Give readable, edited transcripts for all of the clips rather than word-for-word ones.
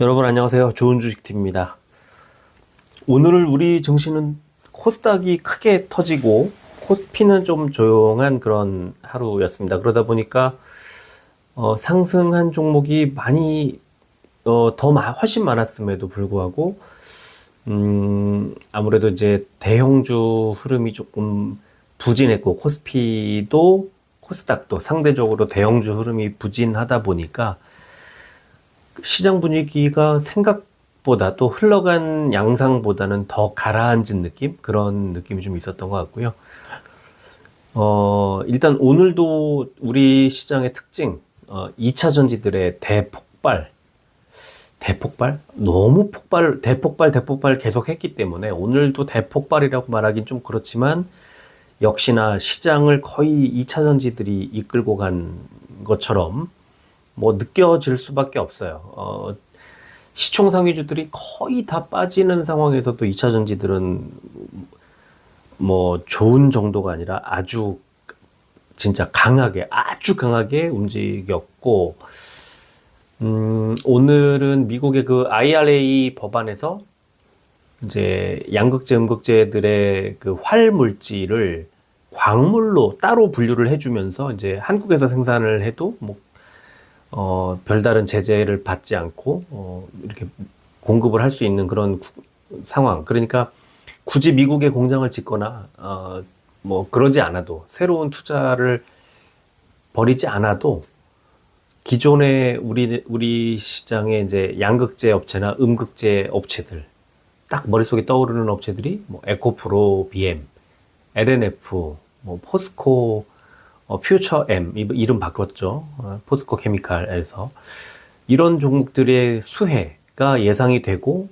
여러분 안녕하세요. 좋은 주식팀입니다. 오늘 우리 증시는 코스닥이 크게 터지고 코스피는 좀 조용한 그런 하루였습니다. 그러다 보니까 상승한 종목이 많이 훨씬 많았음에도 불구하고 아무래도 이제 대형주 흐름이 조금 부진했고 코스닥도 상대적으로 대형주 흐름이 부진하다 보니까 시장 분위기가 생각보다 또 흘러간 양상보다는 더 가라앉은 느낌? 그런 느낌이 좀 있었던 것 같고요. 일단 오늘도 우리 시장의 특징, 2차 전지들의 대폭발? 너무 대폭발 계속 했기 때문에 오늘도 대폭발이라고 말하긴 좀 그렇지만 역시나 시장을 거의 2차 전지들이 이끌고 간 것처럼 뭐 느껴질 수밖에 없어요. 시총 상위주들이 거의 다 빠지는 상황에서도 2차 전지들은 뭐 좋은 정도가 아니라 아주 진짜 아주 강하게 움직였고, 오늘은 미국의 그 IRA 법안에서 이제 양극재, 음극재들의 그 활물질을 광물로 따로 분류를 해주면서 이제 한국에서 생산을 해도 뭐 별다른 제재를 받지 않고, 이렇게 공급을 할 수 있는 그런 상황. 그러니까 굳이 미국에 공장을 짓거나, 뭐 그러지 않아도, 새로운 투자를 벌이지 않아도, 기존의 우리 시장에 이제 양극재 업체나 음극재 업체들, 딱 머릿속에 떠오르는 업체들이, 뭐 에코프로, BM, LNF, 뭐 포스코, 퓨처 M, 이름 바꿨죠. 포스코 케미칼에서. 이런 종목들의 수혜가 예상이 되고,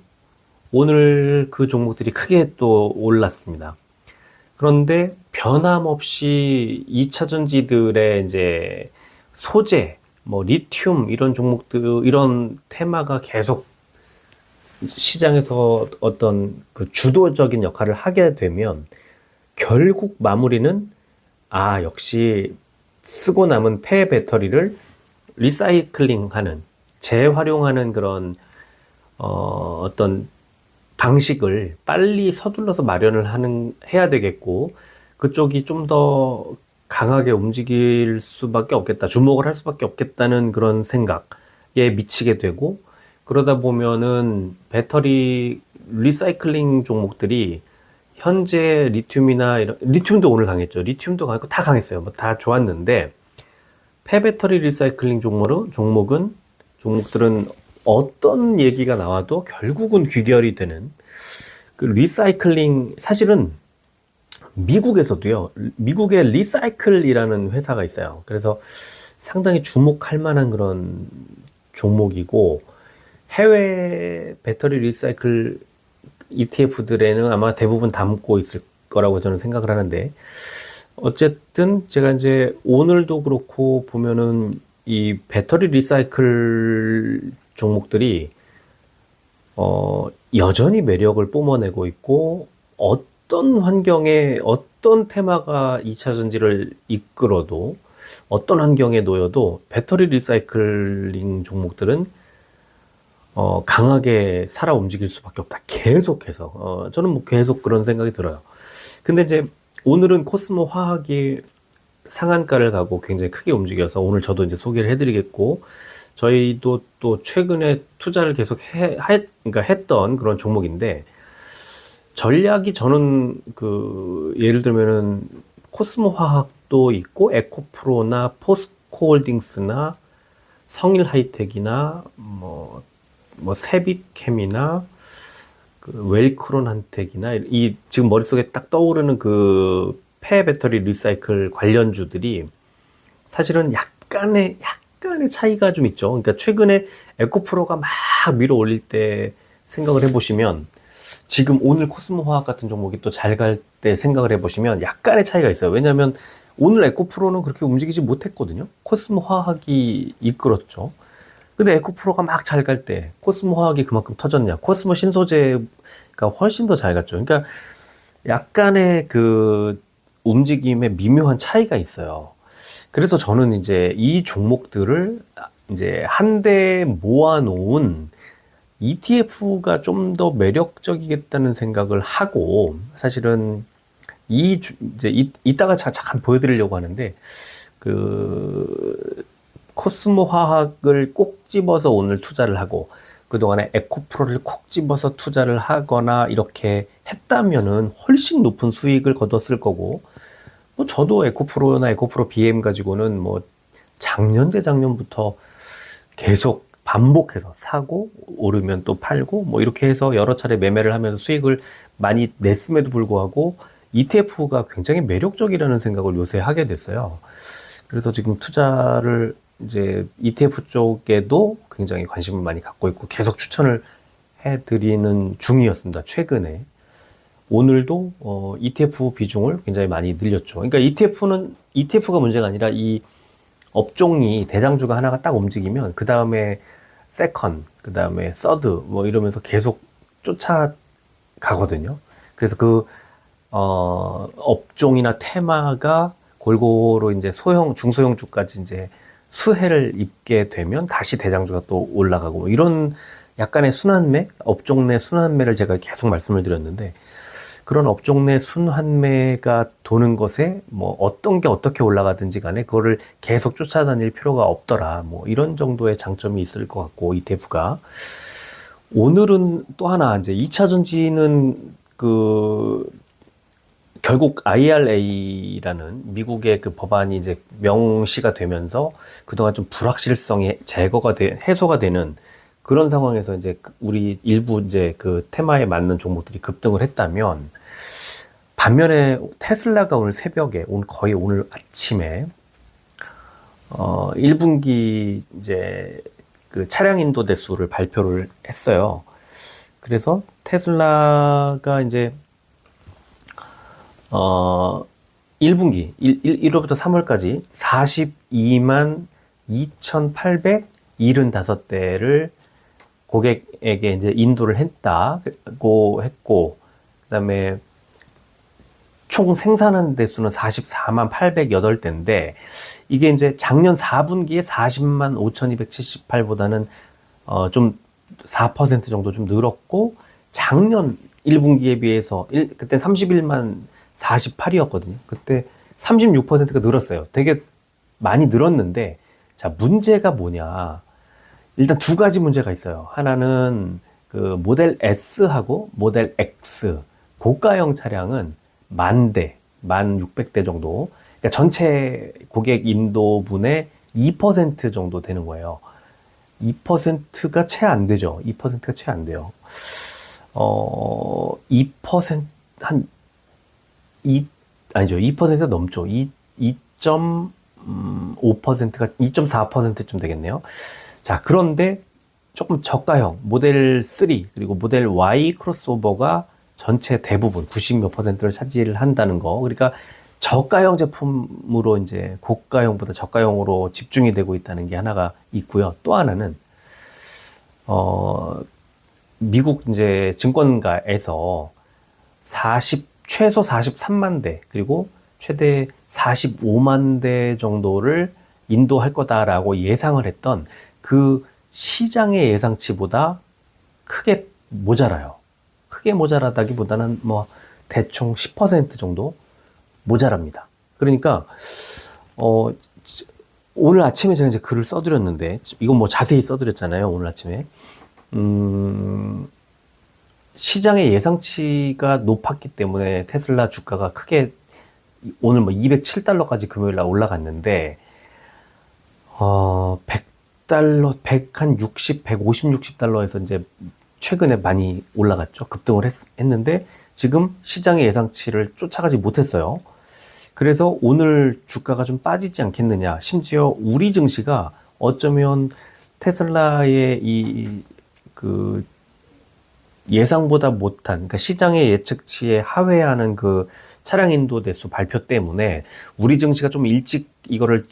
오늘 그 종목들이 크게 또 올랐습니다. 그런데 변함없이 2차 전지들의 이제 소재, 뭐 리튬, 이런 종목들, 이런 테마가 계속 시장에서 어떤 그 주도적인 역할을 하게 되면, 결국 마무리는 역시 쓰고 남은 폐 배터리를 리사이클링하는, 재활용하는 그런 어떤 방식을 빨리 서둘러서 해야 되겠고, 그쪽이 좀 더 강하게 움직일 수밖에 없겠다, 주목을 할 수밖에 없겠다는 그런 생각에 미치게 되고, 그러다 보면은 배터리 리사이클링 종목들이 현재 리튬도 오늘 강했죠. 리튬도 강했고 다 강했어요. 뭐 다 좋았는데, 폐배터리 리사이클링 종목들은 어떤 얘기가 나와도 결국은 귀결이 되는 그 리사이클링. 사실은 미국에서도요, 미국의 리사이클이라는 회사가 있어요. 그래서 상당히 주목할 만한 그런 종목이고, 해외 배터리 리사이클 ETF들에는 아마 대부분 담고 있을 거라고 저는 생각을 하는데, 어쨌든 제가 이제 오늘도 그렇고 보면은 이 배터리 리사이클 종목들이 여전히 매력을 뿜어내고 있고, 어떤 환경에 어떤 테마가 2차 전지를 이끌어도, 어떤 환경에 놓여도 배터리 리사이클링 종목들은 강하게 살아 움직일 수밖에 없다. 계속해서. 저는 뭐 계속 그런 생각이 들어요. 근데 이제 오늘은 코스모 화학이 상한가를 가고 굉장히 크게 움직여서 오늘 저도 이제 소개를 해드리겠고, 저희도 또 최근에 투자를 계속 그러니까 했던 그런 종목인데, 전략이 저는 예를 들면은 코스모 화학도 있고, 에코프로나 포스코홀딩스나 성일하이텍이나 뭐 세빛캠이나 웰크론한텍이나 이 지금 머릿속에 딱 떠오르는 그 폐배터리 리사이클 관련주들이 사실은 약간의 차이가 좀 있죠. 그러니까 최근에 에코프로가 막 밀어 올릴 때 생각을 해보시면, 지금 오늘 코스모 화학 같은 종목이 또 잘 갈 때 생각을 해보시면 약간의 차이가 있어요. 왜냐하면 오늘 에코프로는 그렇게 움직이지 못했거든요. 코스모 화학이 이끌었죠. 근데 에코프로가 막 잘 갈 때 코스모 화학이 그만큼 터졌냐? 코스모 신소재가 훨씬 더 잘 갔죠. 그러니까 약간의 그 움직임에 미묘한 차이가 있어요. 그래서 저는 이제 이 종목들을 이제 한데 모아놓은 ETF가 좀 더 매력적이겠다는 생각을 하고, 사실은 이따가 잠깐 보여드리려고 하는데, 그 코스모 화학을 꼭 집어서 오늘 투자를 하고 그동안에 에코프로를 콕 집어서 투자를 하거나 이렇게 했다면은 훨씬 높은 수익을 거뒀을 거고, 뭐 저도 에코프로나 에코프로 BM 가지고는 뭐 작년 재작년부터 계속 반복해서 사고 오르면 또 팔고 뭐 이렇게 해서 여러 차례 매매를 하면서 수익을 많이 냈음에도 불구하고 ETF가 굉장히 매력적이라는 생각을 요새 하게 됐어요. 그래서 지금 투자를 이제 ETF 쪽에도 굉장히 관심을 많이 갖고 있고 계속 추천을 해드리는 중이었습니다. 최근에. 오늘도 ETF 비중을 굉장히 많이 늘렸죠. 그러니까 ETF가 문제가 아니라 이 업종이 대장주가 하나가 딱 움직이면 그 다음에 세컨, 그 다음에 서드 뭐 이러면서 계속 쫓아가거든요. 그래서 그 업종이나 테마가 골고루 이제 중소형주까지 이제 수혜를 입게 되면 다시 대장주가 또 올라가고 뭐 이런 약간의 순환매, 업종 내 순환매를 제가 계속 말씀을 드렸는데 그런 업종 내 순환매가 도는 것에 뭐 어떤 게 어떻게 올라가든지 간에 그거를 계속 쫓아다닐 필요가 없더라. 뭐 이런 정도의 장점이 있을 것 같고 ETF가 오늘은 또 하나 이제 2차 전지는 결국 IRA라는 미국의 그 법안이 이제 명시가 되면서 그동안 좀 불확실성이 해소가 되는 그런 상황에서 이제 우리 일부 이제 그 테마에 맞는 종목들이 급등을 했다면 반면에 테슬라가 오늘 새벽에 거의 오늘 아침에 1분기 이제 그 차량 인도 대수를 발표를 했어요. 그래서 테슬라가 이제 1분기 1월부터 3월까지 42만 2,875대를 고객에게 이제 인도를 했다고 했고, 그다음에 총 생산한 대수는 44만 808대인데 이게 이제 작년 4분기에 40만 5,278보다는 좀 4% 정도 좀 늘었고, 작년 1분기에 비해서 그때 31만 48이었거든요. 그때 36%가 늘었어요. 되게 많이 늘었는데, 자, 문제가 뭐냐. 일단 두 가지 문제가 있어요. 하나는 그 모델 S하고 모델 X, 고가형 차량은 10,000대, 1,600대 정도. 그러니까 전체 고객 인도분의 2% 정도 되는 거예요. 2%가 채 안 되죠. 2%가 채 안 돼요. 2%, 아니죠. 2%가 넘죠. 2.5%가, 2.4%쯤 되겠네요. 자, 그런데 조금 저가형, 모델 3, 그리고 모델 Y 크로스오버가 전체 대부분 90몇 %를 차지를 한다는 거. 그러니까 저가형 제품으로 이제 고가형보다 저가형으로 집중이 되고 있다는 게 하나가 있고요. 또 하나는, 미국 이제 증권가에서 최소 43만 대, 그리고 최대 45만 대 정도를 인도할 거다라고 예상을 했던 그 시장의 예상치보다 크게 모자라요. 크게 모자라다기보다는 뭐 대충 10% 정도 모자랍니다. 그러니까 오늘 아침에 제가 이제 글을 써드렸는데, 이건 뭐 자세히 써드렸잖아요. 오늘 아침에 시장의 예상치가 높았기 때문에 테슬라 주가가 크게 오늘 뭐 207달러까지 금요일날 올라갔는데 100달러, 160, 60달러에서 이제 최근에 많이 올라갔죠. 급등을 했는데 지금 시장의 예상치를 쫓아가지 못했어요. 그래서 오늘 주가가 좀 빠지지 않겠느냐. 심지어 우리 증시가 어쩌면 테슬라의 그 예상보다 못한, 그러니까 시장의 예측치에 하회하는 그 차량 인도 대수 발표 때문에 우리 증시가 좀 일찍 이거를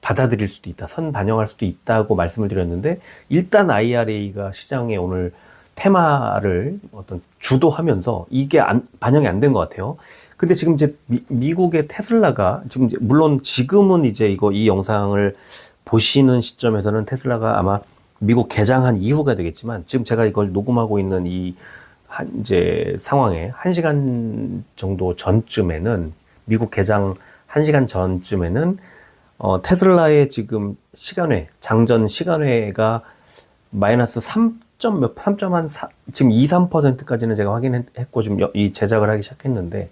받아들일 수도 있다, 선 반영할 수도 있다고 말씀을 드렸는데, 일단 IRA가 시장에 오늘 테마를 어떤 주도하면서 이게 반영이 안 된 것 같아요. 근데 지금 이제 미국의 테슬라가 지금 물론 지금은 이제 이 영상을 보시는 시점에서는 테슬라가 아마 미국 개장한 이후가 되겠지만 지금 제가 이걸 녹음하고 있는 이제 상황에 1시간 정도 전쯤에는 미국 개장 1시간 전쯤에는 테슬라의 지금 장전 시간외가 마이너스 3.4, 지금 2, 3%까지는 제가 확인했고 지금 이 제작을 하기 시작했는데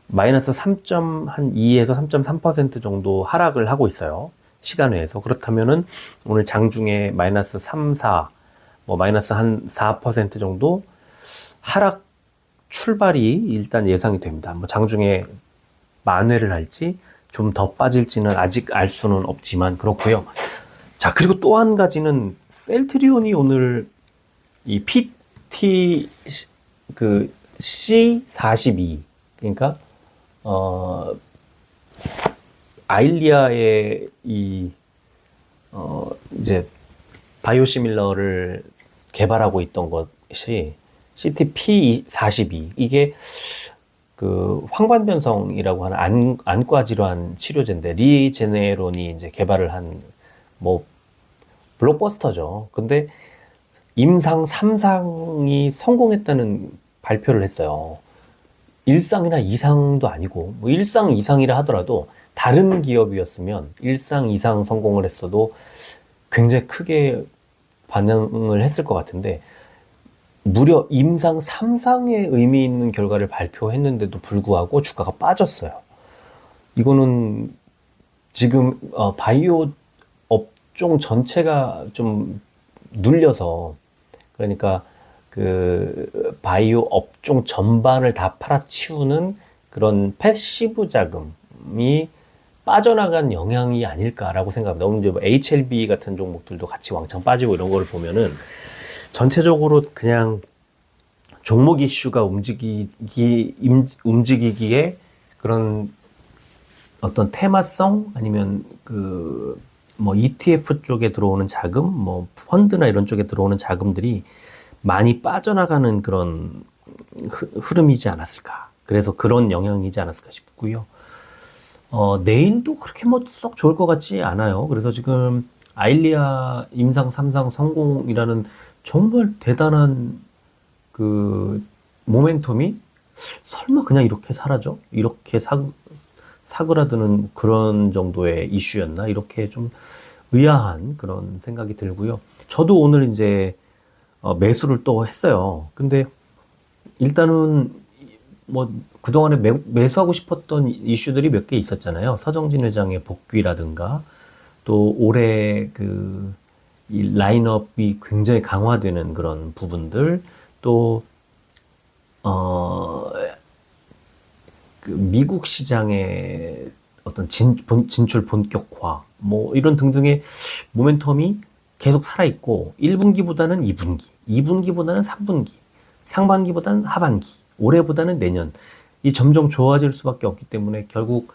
마이너스 3.2에서 3.3% 정도 하락을 하고 있어요. 시간외에서. 그렇다면은 오늘 장중에 마이너스 3, 4, 뭐 마이너스 한 4% 정도 하락 출발이 일단 예상이 됩니다. 뭐 장중에 만회를 할지 좀 더 빠질지는 아직 알 수는 없지만 그렇고요. 자, 그리고 또 한 가지는 셀트리온이 오늘 이 PT 그 C42 그러니까 아일리아의 이제 바이오시밀러를 개발하고 있던 것이 CTP42 이게 그 황반변성이라고 하는 안과 질환 치료제인데 리제네론이 이제 개발을 한 뭐 블록버스터죠. 근데 임상 3상이 성공했다는 발표를 했어요. 1상이나 2상도 아니고 뭐 1상, 2상이라 하더라도 다른 기업이었으면 1상, 2상 성공을 했어도 굉장히 크게 반응을 했을 것 같은데 무려 임상 3상의 의미 있는 결과를 발표했는데도 불구하고 주가가 빠졌어요. 이거는 지금 바이오 업종 전체가 좀 눌려서 그러니까 그 바이오 업종 전반을 다 팔아치우는 그런 패시브 자금이 빠져나간 영향이 아닐까라고 생각합니다. 오늘 이제 뭐 HLB 같은 종목들도 같이 왕창 빠지고 이런 걸 보면은 전체적으로 그냥 종목 이슈가 움직이기에 그런 어떤 테마성 아니면 그 뭐 ETF 쪽에 들어오는 자금, 뭐 펀드나 이런 쪽에 들어오는 자금들이 많이 빠져나가는 그런 흐름이지 않았을까. 그래서 그런 영향이지 않았을까 싶고요. 내일도 그렇게 뭐 썩 좋을 것 같지 않아요. 그래서 지금 아일리아 임상 3상 성공이라는 정말 대단한 그 모멘텀이 설마 그냥 이렇게 사라져? 이렇게 사그라드는 그런 정도의 이슈였나? 이렇게 좀 의아한 그런 생각이 들고요. 저도 오늘 이제 매수를 또 했어요. 근데 일단은 뭐 그동안에 매수하고 싶었던 이슈들이 몇 개 있었잖아요. 서정진 회장의 복귀라든가 또 올해 이 라인업이 굉장히 강화되는 그런 부분들 또 그 미국 시장의 어떤 진출 본격화 뭐 이런 등등의 모멘텀이 계속 살아있고 1분기보다는 2분기, 2분기보다는 3분기, 상반기보다는 하반기, 올해보다는 내년 이 점점 좋아질 수밖에 없기 때문에 결국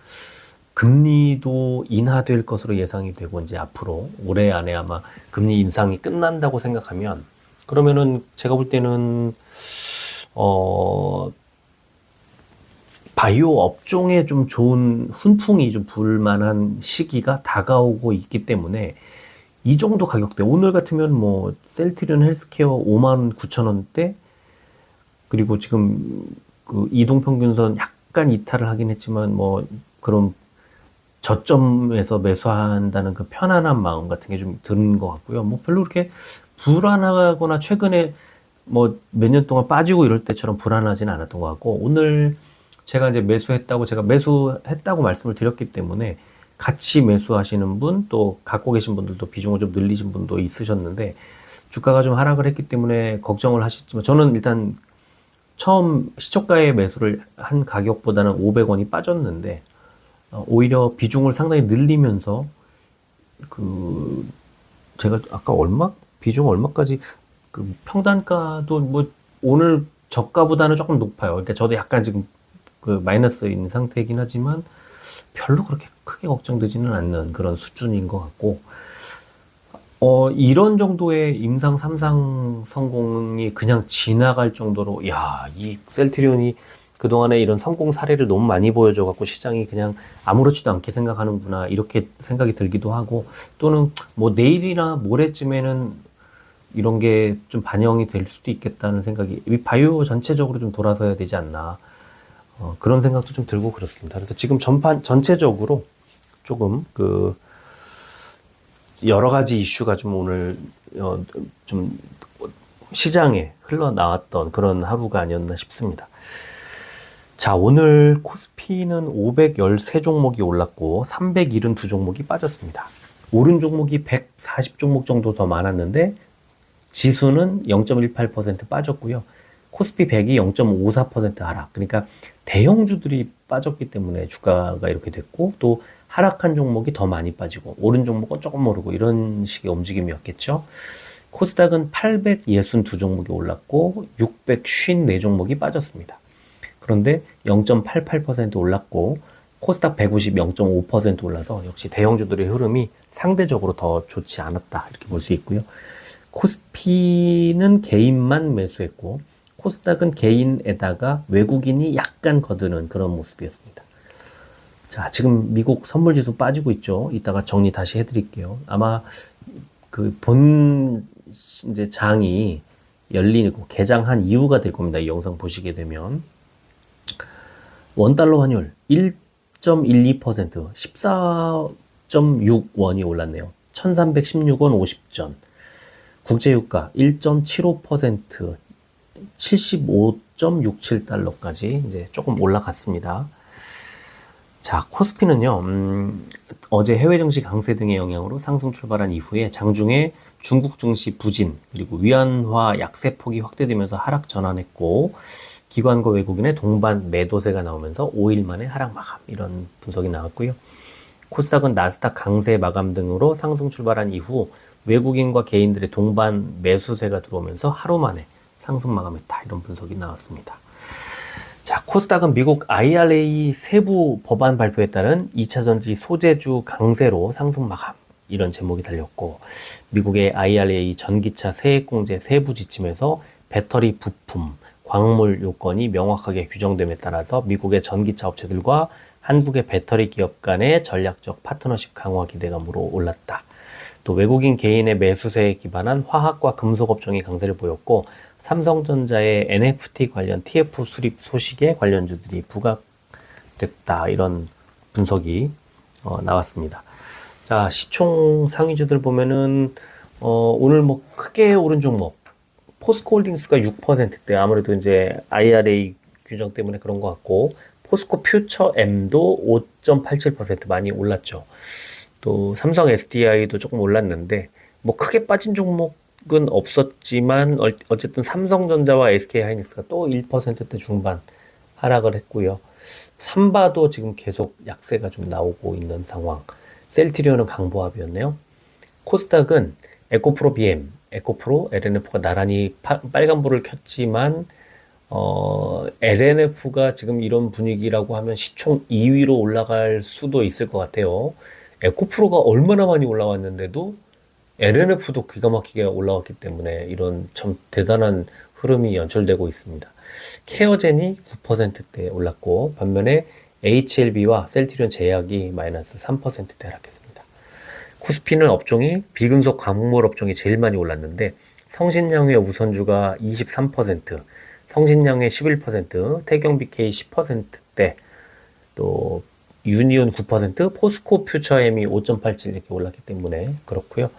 금리도 인하될 것으로 예상이 되고 이제 앞으로 올해 안에 아마 금리 인상이 끝난다고 생각하면 그러면은 제가 볼 때는 바이오 업종에 좀 좋은 훈풍이 좀 불 만한 시기가 다가오고 있기 때문에 이 정도 가격대 오늘 같으면 뭐 셀트리온 헬스케어 59,000원대 그리고 지금 그 이동평균선 약간 이탈을 하긴 했지만 뭐 그런 저점에서 매수한다는 그 편안한 마음 같은 게 좀 드는 것 같고요. 뭐 별로 그렇게 불안하거나 최근에 뭐 몇 년 동안 빠지고 이럴 때처럼 불안하지는 않았던 것 같고 오늘 제가 이제 제가 매수했다고 말씀을 드렸기 때문에 같이 매수하시는 분 또 갖고 계신 분들도 비중을 좀 늘리신 분도 있으셨는데 주가가 좀 하락을 했기 때문에 걱정을 하셨지만 저는 일단 처음 시초가에 매수를 한 가격보다는 500원이 빠졌는데 오히려 비중을 상당히 늘리면서 제가 아까 비중 얼마까지 평단가도 뭐 오늘 저가보다는 조금 높아요. 그러니까 저도 약간 지금 마이너스에 있는 상태이긴 하지만 별로 그렇게 크게 걱정되지는 않는 그런 수준인 것 같고 이런 정도의 임상 3상 성공이 그냥 지나갈 정도로 이 셀트리온이 그동안에 이런 성공 사례를 너무 많이 보여줘 갖고 시장이 그냥 아무렇지도 않게 생각하는구나 이렇게 생각이 들기도 하고, 또는 뭐 내일이나 모레쯤에는 이런 게 좀 반영이 될 수도 있겠다는 생각이, 이 바이오 전체적으로 좀 돌아서야 되지 않나, 그런 생각도 좀 들고 그렇습니다. 그래서 지금 전체적으로 조금 여러 가지 이슈가 좀 오늘 좀 시장에 흘러나왔던 그런 하루가 아니었나 싶습니다. 자, 오늘 코스피는 513종목이 올랐고 372종목이 빠졌습니다. 오른 종목이 140종목 정도 더 많았는데 지수는 0.18% 빠졌고요. 코스피 100이 0.54% 하락. 그러니까 대형주들이 빠졌기 때문에 주가가 이렇게 됐고, 또 하락한 종목이 더 많이 빠지고 오른 종목은 조금 오르고 이런 식의 움직임이었겠죠. 코스닥은 862종목이 올랐고 654종목이 빠졌습니다. 그런데 0.88% 올랐고 코스닥 150 0.5% 올라서 역시 대형주들의 흐름이 상대적으로 더 좋지 않았다 이렇게 볼 수 있고요. 코스피는 개인만 매수했고 코스닥은 개인에다가 외국인이 약간 거드는 그런 모습이었습니다. 자, 지금 미국 선물지수 빠지고 있죠. 이따가 정리 다시 해드릴게요. 아마 이제 장이 열리고 개장한 이유가 될 겁니다. 이 영상 보시게 되면. 원달러 환율 1.12%, 14.6원이 올랐네요. 1316원 50전. 국제유가 1.75%, 75.67달러까지 이제 조금 올라갔습니다. 자, 코스피는요, 어제 해외 증시 강세 등의 영향으로 상승 출발한 이후에 장중에 중국 증시 부진, 그리고 위안화 약세 폭이 확대되면서 하락 전환했고, 기관과 외국인의 동반 매도세가 나오면서 5일 만에 하락 마감, 이런 분석이 나왔고요. 코스닥은 나스닥 강세 마감 등으로 상승 출발한 이후 외국인과 개인들의 동반 매수세가 들어오면서 하루 만에 상승 마감했다, 이런 분석이 나왔습니다. 자, 코스닥은 미국 IRA 세부 법안 발표에 따른 2차전지 소재주 강세로 상승 마감, 이런 제목이 달렸고, 미국의 IRA 전기차 세액공제 세부 지침에서 배터리 부품, 광물 요건이 명확하게 규정됨에 따라서 미국의 전기차 업체들과 한국의 배터리 기업 간의 전략적 파트너십 강화 기대감으로 올랐다. 또 외국인 개인의 매수세에 기반한 화학과 금속 업종이 강세를 보였고, 삼성전자의 NFT 관련 TF 수립 소식에 관련주들이 부각됐다, 이런 분석이 나왔습니다. 자, 시총 상위주들 보면은 오늘 뭐 크게 오른 종목, 포스코홀딩스가 6%대, 아무래도 이제 IRA 규정 때문에 그런 것 같고, 포스코 퓨처 M도 5.87% 많이 올랐죠. 또 삼성 SDI도 조금 올랐는데 뭐 크게 빠진 종목은 없었지만 어쨌든 삼성전자와 SK하이닉스가 또 1%대 중반 하락을 했고요. 삼바도 지금 계속 약세가 좀 나오고 있는 상황. 셀트리온은 강보합이었네요. 코스닥은 에코프로 BM, 에코프로, LNF가 나란히 빨간불을 켰지만 LNF가 지금 이런 분위기라고 하면 시총 2위로 올라갈 수도 있을 것 같아요. 에코프로가 얼마나 많이 올라왔는데도 LNF도 기가 막히게 올라왔기 때문에 이런 참 대단한 흐름이 연출되고 있습니다. 케어젠이 9%대 올랐고, 반면에 HLB와 셀트리온 제약이 마이너스 3%대 하락했습니다. 코스피는 업종이 비금속 광물 업종이 제일 많이 올랐는데, 성신양의 우선주가 23%, 성신양의 11%, 태경BK 10%대, 또 유니온 9%, 포스코 퓨처엠이 5.87 이렇게 올랐기 때문에 그렇고요.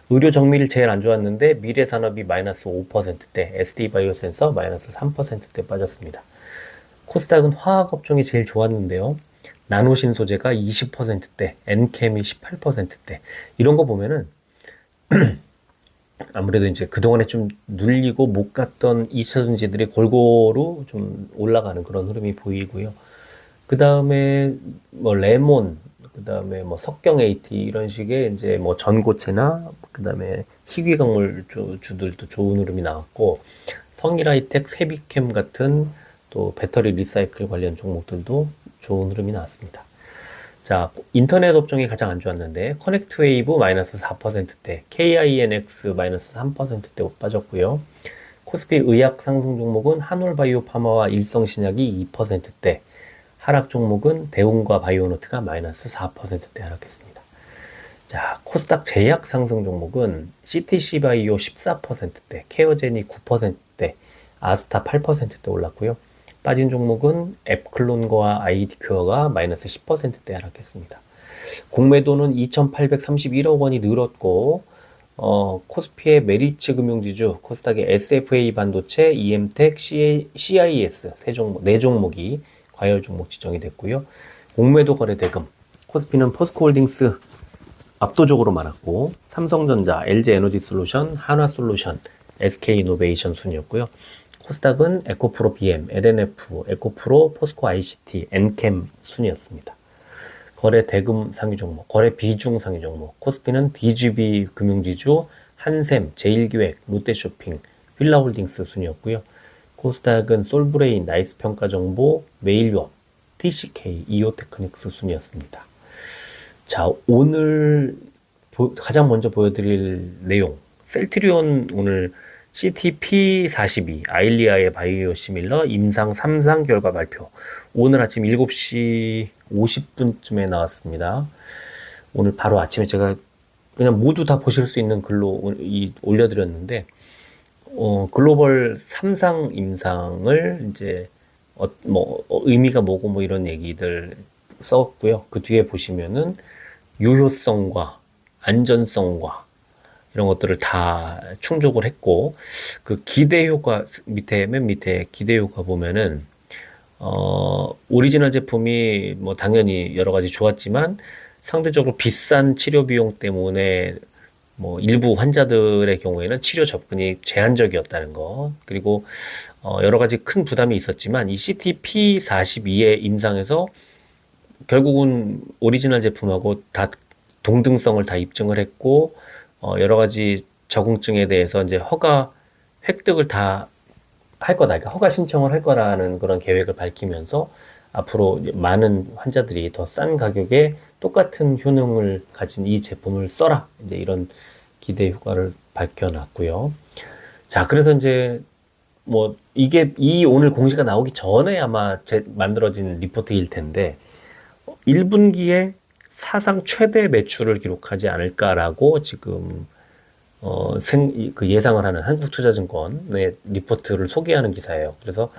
의료 정밀 제일 안 좋았는데 미래산업이 마이너스 5%대, SD바이오센서 마이너스 3%대 빠졌습니다. 코스닥은 화학 업종이 제일 좋았는데요. 나노신 소재가 20%대, 엔캠이 18%대. 이런 거 보면은 아무래도 이제 그동안에 좀 눌리고 못 갔던 2차전지들이 골고루 좀 올라가는 그런 흐름이 보이고요. 그 다음에 뭐 레몬, 그 다음에 뭐 석경 AT 이런 식의 이제 뭐 전고체나 그 다음에 희귀광물 주들도 좋은 흐름이 나왔고, 성일하이텍, 세비캠 같은 또 배터리 리사이클 관련 종목들도 좋은 흐름이 나왔습니다. 자, 인터넷 업종이 가장 안 좋았는데 커넥트웨이브 마이너스 4%대, KINX 마이너스 3%대 빠졌고요. 코스피 의약 상승 종목은 한올바이오파마와 일성신약이 2%대, 하락 종목은 대웅과 바이오노트가 마이너스 4%대 하락했습니다. 자, 코스닥 제약 상승 종목은 CTC바이오 14%대, 케어제니 9%대, 아스타 8%대 올랐고요. 빠진 종목은 앱클론과 아이디큐어가 마이너스 10%대 하락했습니다. 공매도는 2,831억 원이 늘었고, 코스피의 메리츠 금융지주, 코스닥의 SFA 반도체, EM텍, CIS 네 종목이 과열 종목 지정이 됐고요. 공매도 거래 대금, 코스피는 포스코홀딩스 압도적으로 많았고, 삼성전자, LG에너지솔루션, 한화솔루션, SK이노베이션 순이었고요. 코스닥은 에코프로 BM, LNF, 에코프로, 포스코 ICT, 엔캠 순이었습니다. 거래 대금 상위 종목, 거래 비중 상위 종목, 코스피는 DGB 금융지주, 한샘, 제일기획, 롯데쇼핑, 휠라홀딩스 순이었고요. 코스닥은 솔브레인, 나이스평가정보, 메일유업, TCK, 이오테크닉스 순이었습니다. 자, 오늘 가장 먼저 보여드릴 내용, 셀트리온 오늘 CTP42, 아일리아의 바이오시밀러 임상 3상 결과 발표. 오늘 아침 7시 50분쯤에 나왔습니다. 오늘 바로 아침에 제가 그냥 모두 다 보실 수 있는 글로 올려드렸는데, 글로벌 3상 임상을 이제, 의미가 뭐고 뭐 이런 얘기들 썼고요. 그 뒤에 보시면은 유효성과 안전성과 이런 것들을 다 충족을 했고, 그 기대 효과 맨 밑에 기대 효과 보면은, 오리지널 제품이 뭐 당연히 여러 가지 좋았지만 상대적으로 비싼 치료 비용 때문에 뭐 일부 환자들의 경우에는 치료 접근이 제한적이었다는 거, 그리고 여러 가지 큰 부담이 있었지만 이 CTP42의 임상에서 결국은 오리지널 제품하고 다 동등성을 다 입증을 했고, 여러 가지 적응증에 대해서 이제 허가 획득을 다 할 거다. 그러니까 허가 신청을 할 거라는 그런 계획을 밝히면서 앞으로 많은 환자들이 더 싼 가격에 똑같은 효능을 가진 이 제품을 써라. 이제 이런 기대 효과를 밝혀놨고요. 자, 그래서 이제 뭐 이게 오늘 공시가 나오기 전에 아마 만들어진 리포트일 텐데 1분기에 사상 최대 매출을 기록하지 않을까라고 지금 예상을 하는 한국투자증권의 리포트를 소개하는 기사예요. 그래서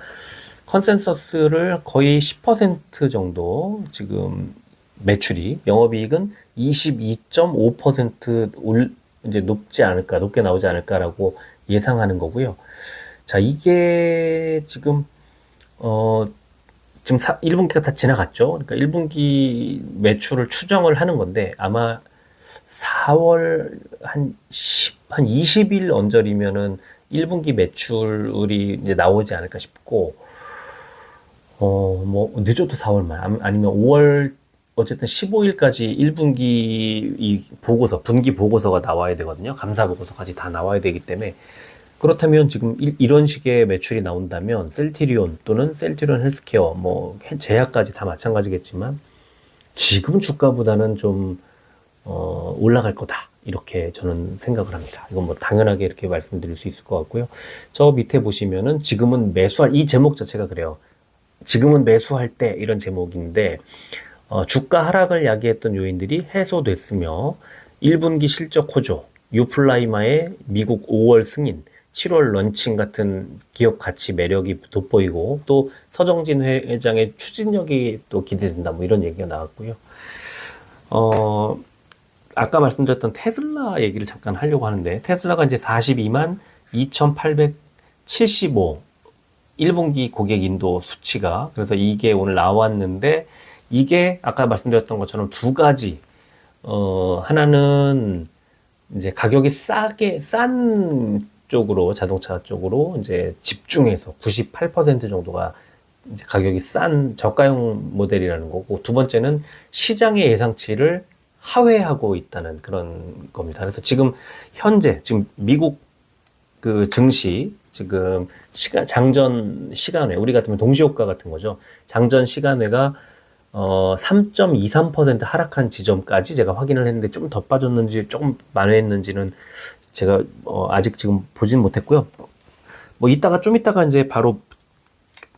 컨센서스를 거의 10% 정도 지금 매출이, 영업이익은 22.5% 이제 높게 나오지 않을까라고 예상하는 거고요. 자, 이게 지금 1분기가 다 지나갔죠. 그러니까 1분기 매출을 추정을 하는 건데 아마 4월 한 20일 언저리면은 1분기 매출이 이제 나오지 않을까 싶고, 뭐 늦어도 4월 말 아니면 5월 어쨌든 15일까지 1분기 이 분기 보고서가 나와야 되거든요. 감사 보고서까지 다 나와야 되기 때문에, 그렇다면 지금 이런 식의 매출이 나온다면 셀트리온 또는 셀트리온 헬스케어, 뭐 제약까지 다 마찬가지겠지만 지금 주가보다는 좀 올라갈 거다, 이렇게 저는 생각을 합니다. 이건 뭐 당연하게 이렇게 말씀드릴 수 있을 것 같고요. 저 밑에 보시면은 지금은 이 제목 자체가 그래요. 지금은 매수할 때, 이런 제목인데 주가 하락을 야기했던 요인들이 해소됐으며 1분기 실적 호조, 유플라이마의 미국 5월 승인, 7월 런칭 같은 기업 가치 매력이 돋보이고, 또 서정진 회장의 추진력이 또 기대된다, 뭐 이런 얘기가 나왔고요. 아까 말씀드렸던 테슬라 얘기를 잠깐 하려고 하는데, 테슬라가 이제 42만 2,875 1분기 고객 인도 수치가, 그래서 이게 오늘 나왔는데, 이게 아까 말씀드렸던 것처럼 두 가지, 하나는 이제 가격이 싼 쪽으로, 자동차 쪽으로 이제 집중해서 98% 정도가 이제 가격이 싼 저가형 모델이라는 거고, 두 번째는 시장의 예상치를 하회하고 있다는 그런 겁니다. 그래서 지금 미국 그 증시 지금 장전 시간외, 우리 같으면 동시효과 같은 거죠. 장전 시간외가 3.23% 하락한 지점까지 제가 확인을 했는데, 좀 더 빠졌는지 조금 만회했는지는 제가 아직 지금 보진 못했고요. 뭐 좀 이따가 이제 바로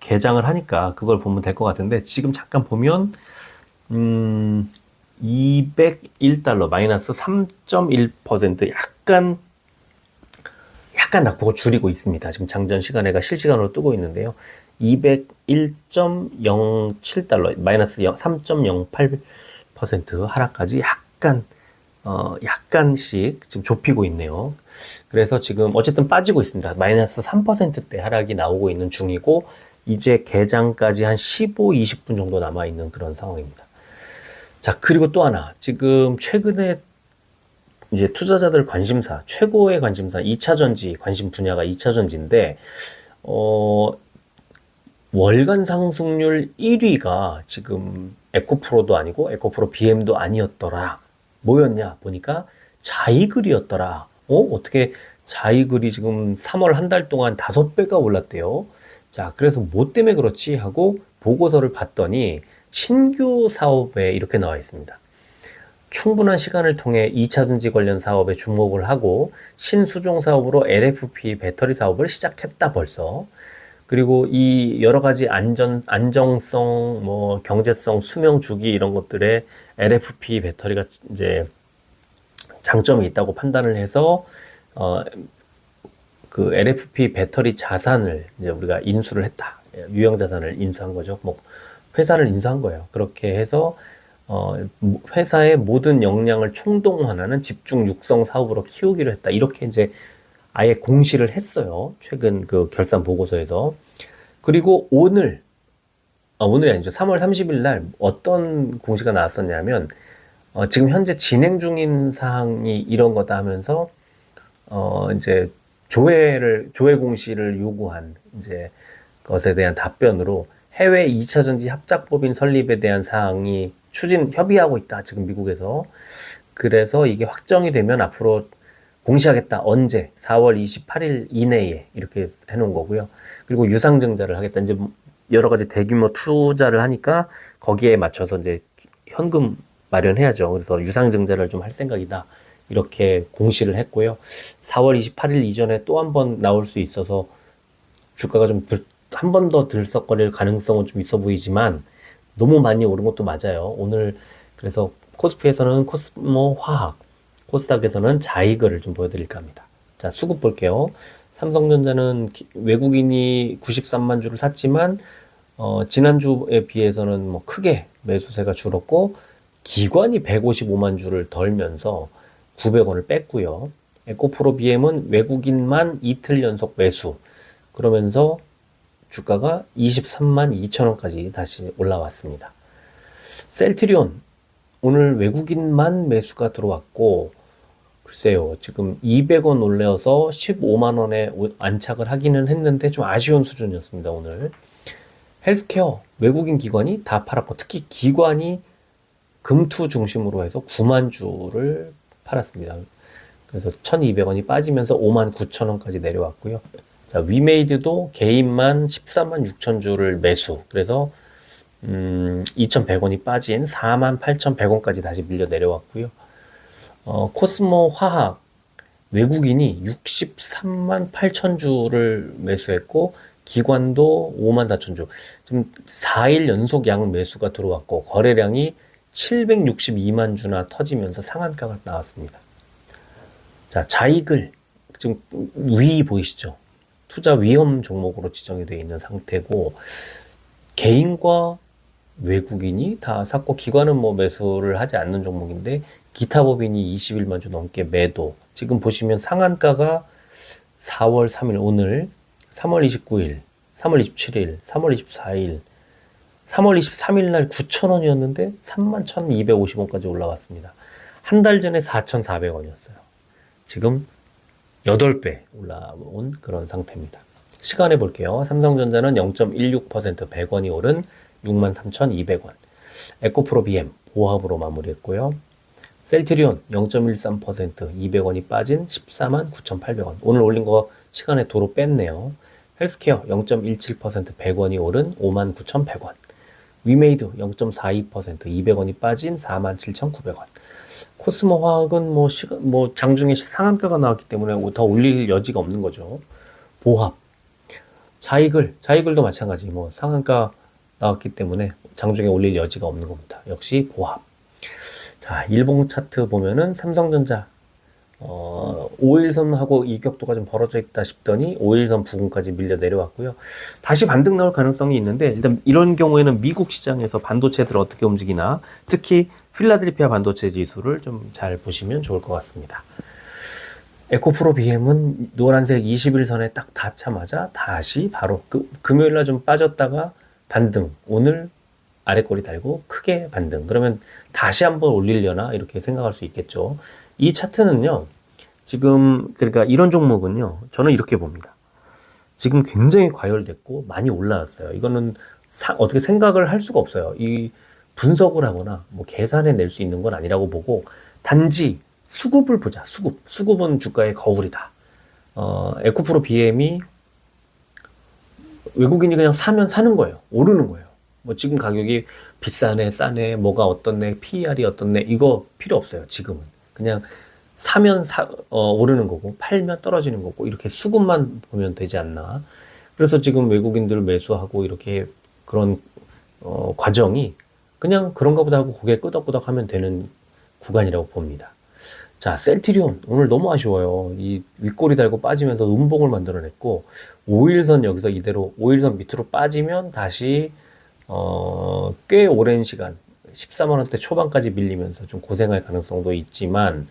개장을 하니까 그걸 보면 될 것 같은데, 지금 잠깐 보면 201달러 마이너스 3.1% 약간 낙폭을 줄이고 있습니다. 지금 장전 시간에가 실시간으로 뜨고 있는데요. 201.07달러 마이너스 3.08% 하락까지 약간씩 지금 좁히고 있네요. 그래서 지금 어쨌든 빠지고 있습니다. 마이너스 3%대 하락이 나오고 있는 중이고, 이제 개장까지 한 15, 20분 정도 남아있는 그런 상황입니다. 자, 그리고 또 하나. 지금 최근에 이제 투자자들 관심사, 최고의 관심사, 2차전지 관심 분야가 2차전지인데, 월간 상승률 1위가 지금 에코프로도 아니고 에코프로 BM도 아니었더라. 뭐였냐 보니까 자이글이었더라. 어떻게 자이글이 지금 3월 한 달 동안 5배가 올랐대요. 자, 그래서 뭐 때문에 그렇지 하고 보고서를 봤더니 신규 사업에 이렇게 나와 있습니다. 충분한 시간을 통해 2차전지 관련 사업에 주목을 하고 신수종 사업으로 LFP 배터리 사업을 시작했다 벌써. 그리고 이 여러 가지 안정성, 뭐 경제성, 수명 주기 이런 것들에 LFP 배터리가 이제 장점이 있다고 판단을 해서 그 LFP 배터리 자산을 이제 우리가 인수를 했다. 유형 자산을 인수한 거죠. 뭐 회사를 인수한 거예요. 그렇게 해서 회사의 모든 역량을 총동원하는 집중 육성 사업으로 키우기로 했다. 이렇게 이제 아예 공시를 했어요. 최근 그 결산 보고서에서. 그리고 오늘이 아니죠. 3월 30일 날 어떤 공시가 나왔었냐면, 지금 현재 진행 중인 사항이 이런 거다 하면서, 이제 조회 공시를 요구한 이제 것에 대한 답변으로 해외 2차전지 합작법인 설립에 대한 사항이 협의하고 있다. 지금 미국에서. 그래서 이게 확정이 되면 앞으로 공시하겠다. 언제? 4월 28일 이내에 이렇게 해놓은 거고요. 그리고 유상증자를 하겠다. 이제 여러 가지 대규모 투자를 하니까 거기에 맞춰서 이제 현금 마련해야죠. 그래서 유상증자를 좀 할 생각이다. 이렇게 공시를 했고요. 4월 28일 이전에 또 한 번 나올 수 있어서 주가가 좀 한 번 더 들썩거릴 가능성은 좀 있어 보이지만 너무 많이 오른 것도 맞아요. 오늘 그래서 코스피에서는 코스모 화학, 코스닥에서는 자이글을 좀 보여드릴까 합니다. 자, 수급 볼게요. 삼성전자는 외국인이 93만 주를 샀지만 지난주에 비해서는 뭐 크게 매수세가 줄었고, 기관이 155만 주를 덜면서 900원을 뺐고요. 에코프로 BM은 외국인만 이틀 연속 매수, 그러면서 주가가 23만 2천원까지 다시 올라왔습니다. 셀트리온 오늘 외국인만 매수가 들어왔고, 글쎄요, 지금 200원 올려서 15만원에 안착을 하기는 했는데 좀 아쉬운 수준이었습니다. 오늘 헬스케어 외국인 기관이 다 팔았고, 특히 기관이 금투 중심으로 해서 9만 주를 팔았습니다. 그래서 1200원이 빠지면서 5만 9천원까지 내려왔고요. 자, 위메이드도 개인만 14만 6천 주를 매수, 그래서 2,100원이 빠진 48,100원까지 다시 밀려 내려왔고요. 코스모 화학 외국인이 63만 8천 주를 매수했고, 기관도 5만 4천 주. 지금 4일 연속 양 매수가 들어왔고, 거래량이 762만 주나 터지면서 상한가가 나왔습니다. 자, 자이글 지금 위 보이시죠? 투자 위험 종목으로 지정이 되어 있는 상태고, 개인과 외국인이 다 샀고, 기관은 뭐 매수를 하지 않는 종목인데, 기타 법인이 21만 주 넘게 매도. 지금 보시면 상한가가 4월 3일 오늘, 3월 29일, 3월 27일, 3월 24일, 3월 23일 날 9,000원이었는데 31,250원까지 올라왔습니다. 한 달 전에 4,400원이었어요. 지금 8배 올라온 그런 상태입니다. 시간에 볼게요. 삼성전자는 0.16% 100원이 오른 63,200원. 에코프로 BM 보합으로 마무리했고요. 셀트리온 0.13% 200원이 빠진 14만 9,800원. 오늘 올린 거 시간에 도로 뺐네요. 헬스케어 0.17% 100원이 오른 5만 9,100원. 위메이드 0.42% 200원이 빠진 47,900원. 코스모 화학은 뭐 장중에 상한가가 나왔기 때문에 더 올릴 여지가 없는 거죠. 보합 자이글도 마찬가지. 뭐 상한가 나왔기 때문에 장중에 올릴 여지가 없는 겁니다. 역시 보합. 자, 일봉 차트 보면은 삼성전자 5일선하고 이격도가 좀 벌어져 있다 싶더니 5일선 부근까지 밀려 내려왔고요. 다시 반등 나올 가능성이 있는데, 일단 이런 경우에는 미국 시장에서 반도체들 어떻게 움직이나, 특히 필라델피아 반도체 지수를 좀 잘 보시면 좋을 것 같습니다. 에코프로 BM은 노란색 21선에 딱 닿자마자 다시 바로 금요일날 좀 빠졌다가 반등, 오늘 아래꼬리 달고 크게 반등. 그러면 다시 한번 올리려나 이렇게 생각할 수 있겠죠. 이 차트는요, 지금 그러니까 이런 종목은요, 저는 이렇게 봅니다. 지금 굉장히 과열됐고 많이 올라왔어요. 이거는 어떻게 생각을 할 수가 없어요. 이 분석을 하거나 뭐 계산해 낼 수 있는 건 아니라고 보고, 단지 수급을 보자. 수급은 주가의 거울이다. 에코프로 BM이 외국인이 그냥 사면 사는 거예요. 오르는 거예요. 뭐 지금 가격이 비싸네, 싸네, 뭐가 어떻네, PER이 어떻네, 이거 필요 없어요. 지금은 그냥 사면 오르는 거고, 팔면 떨어지는 거고, 이렇게 수급만 보면 되지 않나. 그래서 지금 외국인들 매수하고 이렇게 그런 과정이 그냥 그런가 보다 하고 고개 끄덕끄덕 하면 되는 구간이라고 봅니다. 자, 셀트리온 오늘 너무 아쉬워요. 이 윗꼬리 달고 빠지면서 음봉을 만들어냈고, 5일선 여기서 이대로 5일선 밑으로 빠지면 다시 꽤 오랜 시간 14만원대 초반까지 밀리면서 좀 고생할 가능성도 있지만,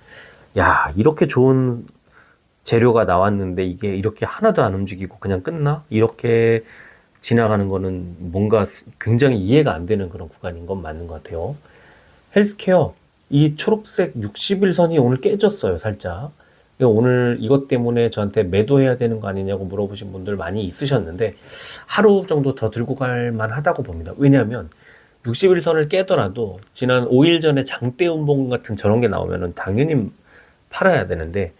야, 이렇게 좋은 재료가 나왔는데 이게 이렇게 하나도 안 움직이고 그냥 끝나? 이렇게 지나가는 거는 뭔가 굉장히 이해가 안 되는 그런 구간인 건 맞는 것 같아요. 헬스케어, 이 초록색 60일선이 오늘 깨졌어요, 살짝. 오늘 이것 때문에 저한테 매도해야 되는 거 아니냐고 물어보신 분들 많이 있으셨는데, 하루 정도 더 들고 갈 만하다고 봅니다. 왜냐하면 60일선을 깨더라도 지난 5일 전에 장대 음봉 같은 저런 게 나오면은 당연히 팔아야 되는데,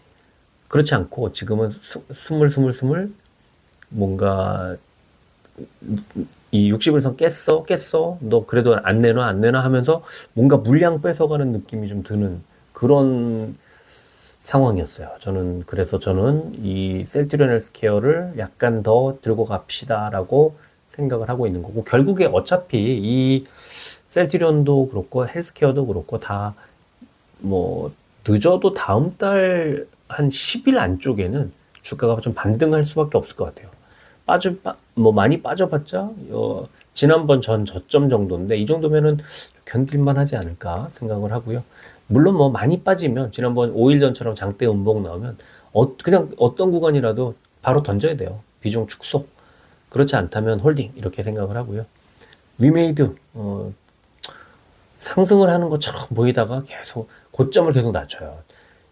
그렇지 않고 지금은 스물 뭔가 이 60일선 깼어 너 그래도 안 내놔 하면서 뭔가 물량 뺏어가는 느낌이 좀 드는 그런 상황이었어요. 그래서 저는 이 셀트리온 헬스케어를 약간 더 들고 갑시다라고 생각을 하고 있는 거고, 결국에 어차피 이 셀트리온도 그렇고 헬스케어도 그렇고 다 뭐 늦어도 다음 달 한 10일 안쪽에는 주가가 좀 반등할 수밖에 없을 것 같아요. 많이 빠져봤자 지난번 전 저점 정도인데, 이 정도면은 견딜만 하지 않을까 생각을 하고요. 물론 뭐 많이 빠지면 지난번 5일 전처럼 장대 음봉 나오면 그냥 어떤 구간이라도 바로 던져야 돼요. 비중 축소. 그렇지 않다면 홀딩, 이렇게 생각을 하고요. 위메이드 상승을 하는 것처럼 보이다가 계속 고점을 계속 낮춰요.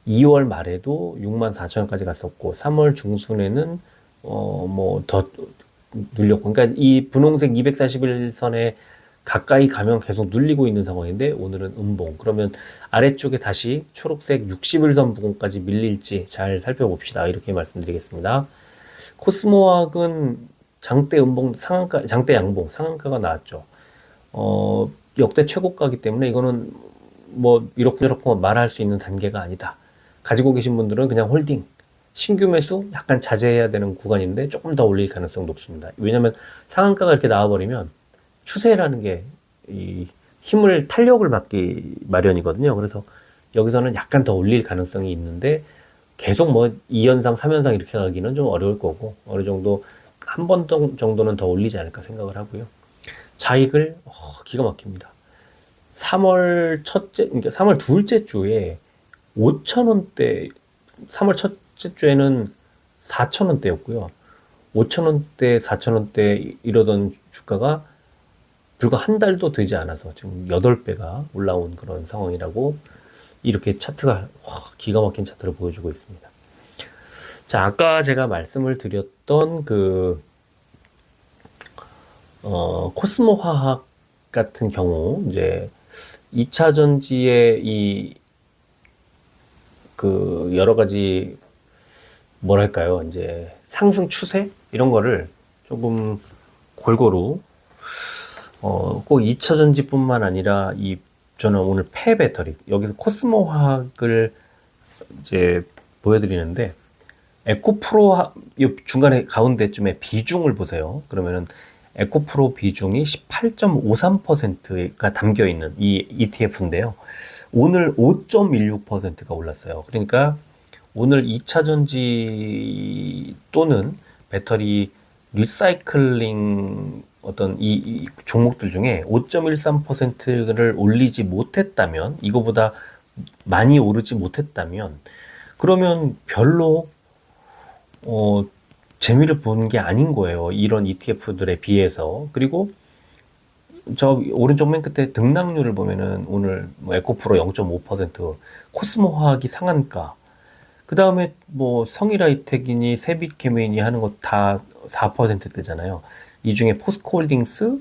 2월 말에도 64,000원까지 갔었고, 3월 중순에는 뭐 더 눌렸고, 그러니까 이 분홍색 241선에 가까이 가면 계속 눌리고 있는 상황인데, 오늘은 음봉. 그러면 아래쪽에 다시 초록색 61선 부근까지 밀릴지 잘 살펴봅시다. 이렇게 말씀드리겠습니다. 코스모학은 장대 음봉, 장대 양봉, 상한가가 나왔죠. 역대 최고가기 때문에 이거는 뭐 이렇고 말할 수 있는 단계가 아니다. 가지고 계신 분들은 그냥 홀딩, 신규 매수 약간 자제해야 되는 구간인데 조금 더 올릴 가능성 높습니다. 왜냐면 상한가가 이렇게 나와버리면 추세라는 게 이 힘을 탄력을 받기 마련이거든요. 그래서 여기서는 약간 더 올릴 가능성이 있는데, 계속 뭐 2연상 3연상 이렇게 가기는 좀 어려울 거고, 어느 정도 한 번 정도는 더 올리지 않을까 생각을 하고요. 자익을 기가 막힙니다. 3월 둘째 주에 5,000원대, 3월 첫째 주에는 4,000원대였고요. 5,000원대, 4,000원대 이러던 주가가 불과 한 달도 되지 않아서 지금 8배가 올라온 그런 상황이라고, 이렇게 차트가 기가 막힌 차트를 보여주고 있습니다. 자, 아까 제가 말씀을 드렸던 코스모 화학 같은 경우, 이제 2차 전지의 여러 가지 뭐랄까요, 이제 상승 추세 이런 거를 조금 골고루 꼭 2차 전지뿐만 아니라 저는 오늘 폐배터리, 여기서 코스모 화학을 이제 보여드리는데, 에코프로 이 중간에 가운데쯤에 비중을 보세요. 그러면은 에코프로 비중이 18.53%가 담겨 있는 이 ETF인데요. 오늘 5.16%가 올랐어요. 그러니까 오늘 2차 전지 또는 배터리 리사이클링 어떤 이 종목들 중에 5.13%를 올리지 못했다면, 이거보다 많이 오르지 못했다면, 그러면 별로 재미를 보는 게 아닌 거예요. 이런 ETF들에 비해서. 그리고 저 오른쪽 맨 끝에 등락률을 보면은 오늘 뭐 에코프로 0.5%, 코스모 화학이 상한가, 그 다음에 뭐 성일하이텍이니 세빛케미니 하는 거 다 4%대잖아요. 이 중에 포스코홀딩스,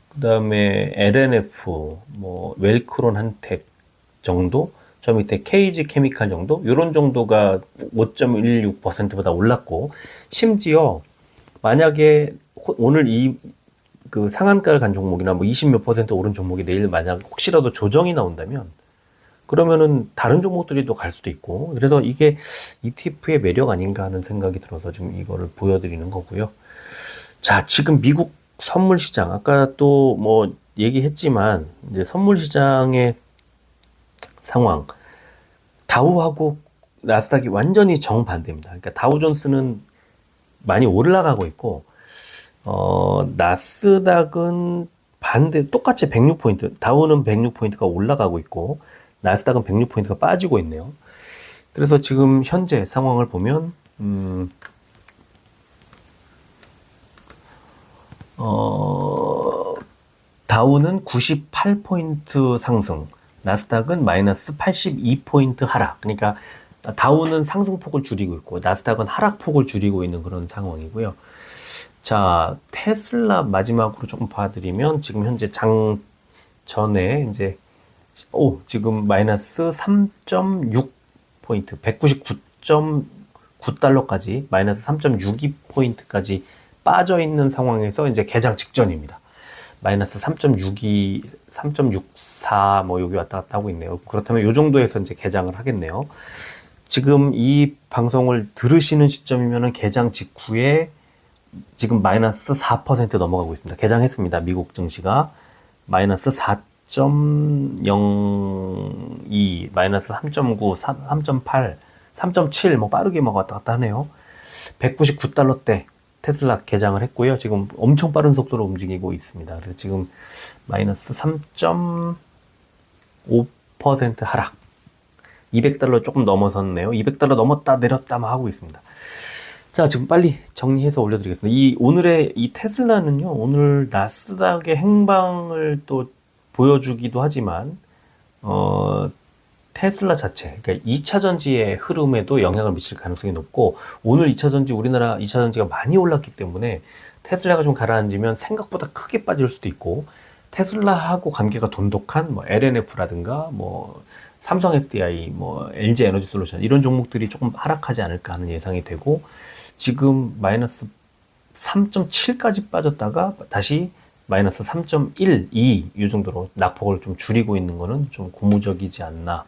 그 다음에 LNF, 뭐 웰크론 한텍 정도, 저 밑에 KG 케미칼 정도, 요런 정도가 5.16%보다 올랐고, 심지어 만약에 오늘 이 그 상한가를 간 종목이나 뭐 20 몇 퍼센트 오른 종목이 내일 만약 혹시라도 조정이 나온다면, 그러면은 다른 종목들이 또 갈 수도 있고, 그래서 이게 ETF의 매력 아닌가 하는 생각이 들어서 지금 이거를 보여드리는 거고요. 자, 지금 미국 선물 시장, 아까 또 뭐 얘기했지만, 이제 선물 시장의 상황, 다우하고 나스닥이 완전히 정반대입니다. 그러니까 다우존스는 많이 올라가고 있고, 나스닥은 반대, 똑같이 106포인트, 다우는 106포인트가 올라가고 있고, 나스닥은 106포인트가 빠지고 있네요. 그래서 지금 현재 상황을 보면, 다우는 98포인트 상승, 나스닥은 마이너스 82포인트 하락. 그러니까 다우는 상승폭을 줄이고 있고, 나스닥은 하락폭을 줄이고 있는 그런 상황이고요. 자, 테슬라 마지막으로 조금 봐드리면, 지금 현재 장 전에 이제, 지금 마이너스 3.6포인트, 199.9달러까지, 마이너스 3.62포인트까지 빠져 있는 상황에서 이제 개장 직전입니다. 마이너스 3.62, 3.64, 뭐 여기 왔다 갔다 하고 있네요. 그렇다면 이 정도에서 이제 개장을 하겠네요. 지금 이 방송을 들으시는 시점이면은 개장 직후에 지금 마이너스 4% 넘어가고 있습니다. 개장했습니다. 미국 증시가 마이너스 4.02, 마이너스 3.9, 3.8, 3.7, 뭐 빠르게 막 왔다 갔다 하네요. 199달러대 테슬라 개장을 했고요. 지금 엄청 빠른 속도로 움직이고 있습니다. 그래서 지금 마이너스 3.5% 하락. 200달러 조금 넘어섰네요. 200달러 넘었다 내렸다 막 하고 있습니다. 자, 지금 빨리 정리해서 올려드리겠습니다. 오늘의 이 테슬라는요, 오늘 나스닥의 행방을 또 보여주기도 하지만, 테슬라 자체, 그러니까 2차 전지의 흐름에도 영향을 미칠 가능성이 높고, 오늘 2차 전지, 우리나라 2차 전지가 많이 올랐기 때문에 테슬라가 좀 가라앉으면 생각보다 크게 빠질 수도 있고, 테슬라하고 관계가 돈독한 뭐 LNF라든가, 뭐 삼성 SDI, 뭐 LG 에너지 솔루션, 이런 종목들이 조금 하락하지 않을까 하는 예상이 되고, 지금 마이너스 3.7까지 빠졌다가 다시 마이너스 3.12 이 정도로 낙폭을 좀 줄이고 있는 거는 좀 고무적이지 않나,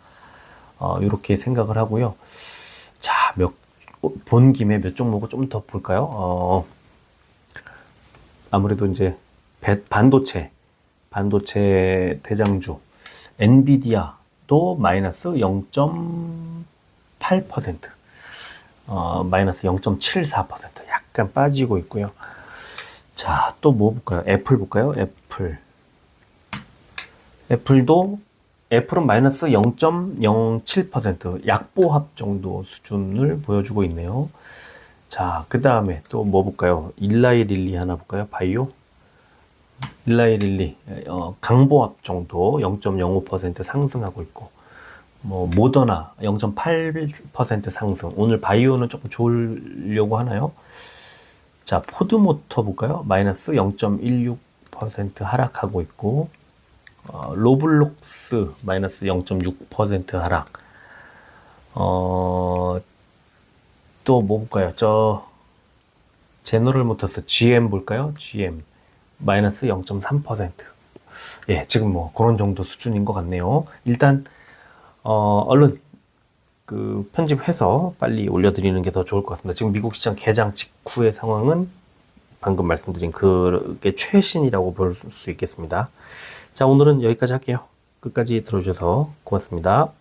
이렇게 생각을 하고요. 자, 본 김에 몇 종목을 좀 더 볼까요? 아무래도 이제 반도체 대장주 엔비디아도 마이너스 0.8%, 마이너스 0.74% 약간 빠지고 있고요. 자, 또 뭐 볼까요? 애플 볼까요? 애플은 마이너스 0.07% 약보합 정도 수준을 보여주고 있네요. 자, 그 다음에 또 뭐 볼까요? 일라이릴리 하나 볼까요? 바이오? 일라이릴리, 강보합 정도 0.05% 상승하고 있고, 뭐 모더나 0.8% 상승. 오늘 바이오는 조금 좋으려고 하나요? 자, 포드모터 볼까요? 마이너스 0.16% 하락하고 있고, 로블록스 마이너스 0.6% 하락. 또 뭐 볼까요? 제너럴 모터스 GM 볼까요? GM 마이너스 0.3%. 예, 지금 뭐 그런 정도 수준인 것 같네요. 일단 얼른 그 편집해서 빨리 올려드리는 게 더 좋을 것 같습니다. 지금 미국 시장 개장 직후의 상황은 방금 말씀드린 그게 최신이라고 볼 수 있겠습니다. 자, 오늘은 여기까지 할게요. 끝까지 들어주셔서 고맙습니다.